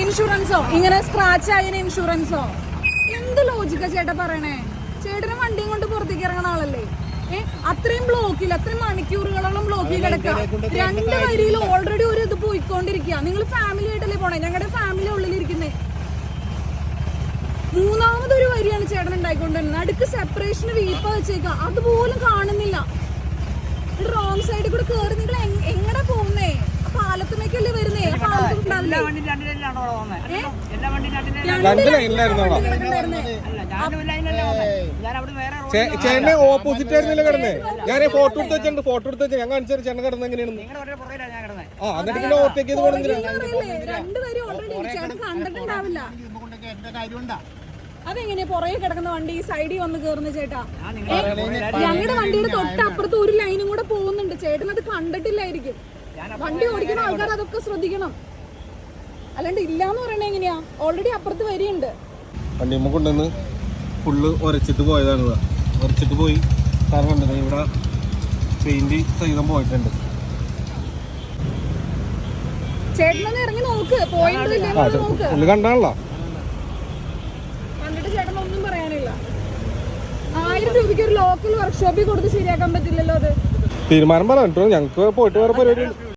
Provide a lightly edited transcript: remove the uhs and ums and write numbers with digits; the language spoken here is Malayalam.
ഇൻഷുറൻസോ? ഇങ്ങനെ സ്ക്രാച്ച് ആയതിന് ഇൻഷുറൻസോ? എന്ത് ലോജിക്കാ ചേട്ടാ പറയണേ? ചേട്ടന് വണ്ടിയും കൊണ്ട് പുറത്തേക്ക് ഇറങ്ങുന്ന ആളല്ലേ? അത്രയും ബ്ലോക്കിൽ, അത്രയും മണിക്കൂറുകളോളം ബ്ലോക്കിൽ കിടക്കുക. 2 വരിയിൽ ഓൾറെഡി ഒരു ഇത് പോയിക്കൊണ്ടിരിക്കുക. നിങ്ങൾ ഫാമിലി ആയിട്ടല്ലേ പോണേ? ഞങ്ങളുടെ ഫാമിലി ഉള്ളിലിരിക്കുന്നേ. 3ാമതൊരു വരിയാണ് ചേട്ടൻ ഉണ്ടായിക്കൊണ്ടിരുന്നത്. അടുക്ക് സെപ്പറേഷന് വീപ്പ വെച്ചേക്കാം, അതുപോലും കാണുന്നില്ല. റോങ് സൈഡിൽ കൂടെ കേറി നിങ്ങൾ എങ്ങടെ പോകുന്നേ? പാലത്തുമേക്കല്ലേ വരുന്നേ? ചേട്ടനെ ഓപ്പോസിറ്റ് ആയിരുന്നില്ല കിടന്നേ. ഞാൻ ഫോട്ടോ എടുത്ത് വെച്ചിട്ടുണ്ട്. ഫോട്ടോ എടുത്ത് വെച്ചാൽ ഞാൻ കാണിച്ചു ചേട്ടൻ കിടന്ന് എങ്ങനെയാണ്. എന്നിട്ട് പിന്നെ ഓവർടേക്ക് ചെയ്ത് പോകണമെന്നില്ല. 2 വരി ഓൾറെഡി ചേട്ടൻ കണ്ടിട്ടുണ്ടാവില്ല. അതെങ്ങനെയാ പുറകെ കിടക്കുന്ന വണ്ടി ഈ സൈഡിൽ വന്ന് കേറുന്ന ചേട്ടാ? ഞങ്ങളുടെ വണ്ടിയുടെ തൊട്ടപ്പുറത്ത് ഒരു ലൈനും കൂടെ പോകുന്നുണ്ട്. ചേട്ടൻ അത് കണ്ടിട്ടില്ലായിരിക്കും. വണ്ടി ഓടിക്കുന്ന ആൾക്കാർ അതൊക്കെ ശ്രദ്ധിക്കണം. അല്ലാണ്ട് ഇല്ലാന്ന് പറയണ എങ്ങനെയാ? ഓൾറെഡി അപ്പുറത്ത് വരിയുണ്ട്. വണ്ടിയമ്മ കൊണ്ടുവന്ന് ഫുള്ള് ഉരച്ചിട്ട് പോയതാണ്. ഉരച്ചിട്ട് പോയി കാരണം കണ്ടത് ഇവിടെ പെയിന്റ് സഹിതം പോയിട്ടുണ്ട്. ചേട്ടനൊന്ന് ഇറങ്ങി നോക്ക്, പോയിട്ടില്ല നോക്ക്. കണ്ടാണല്ലോ. കണ്ടിട്ട് ചേട്ടനൊന്നും പറയാനില്ല. 1000 രൂപയ്ക്ക് ഒരു ലോക്കൽ വർക്ക്ഷോപ്പിൽ കൊടുത്ത് ശരിയാക്കാൻ പറ്റില്ലല്ലോ അത്. തീരുമാനം പറയാം. ഞങ്ങൾക്ക് പോയിട്ട് വേറെ പരിപാടി.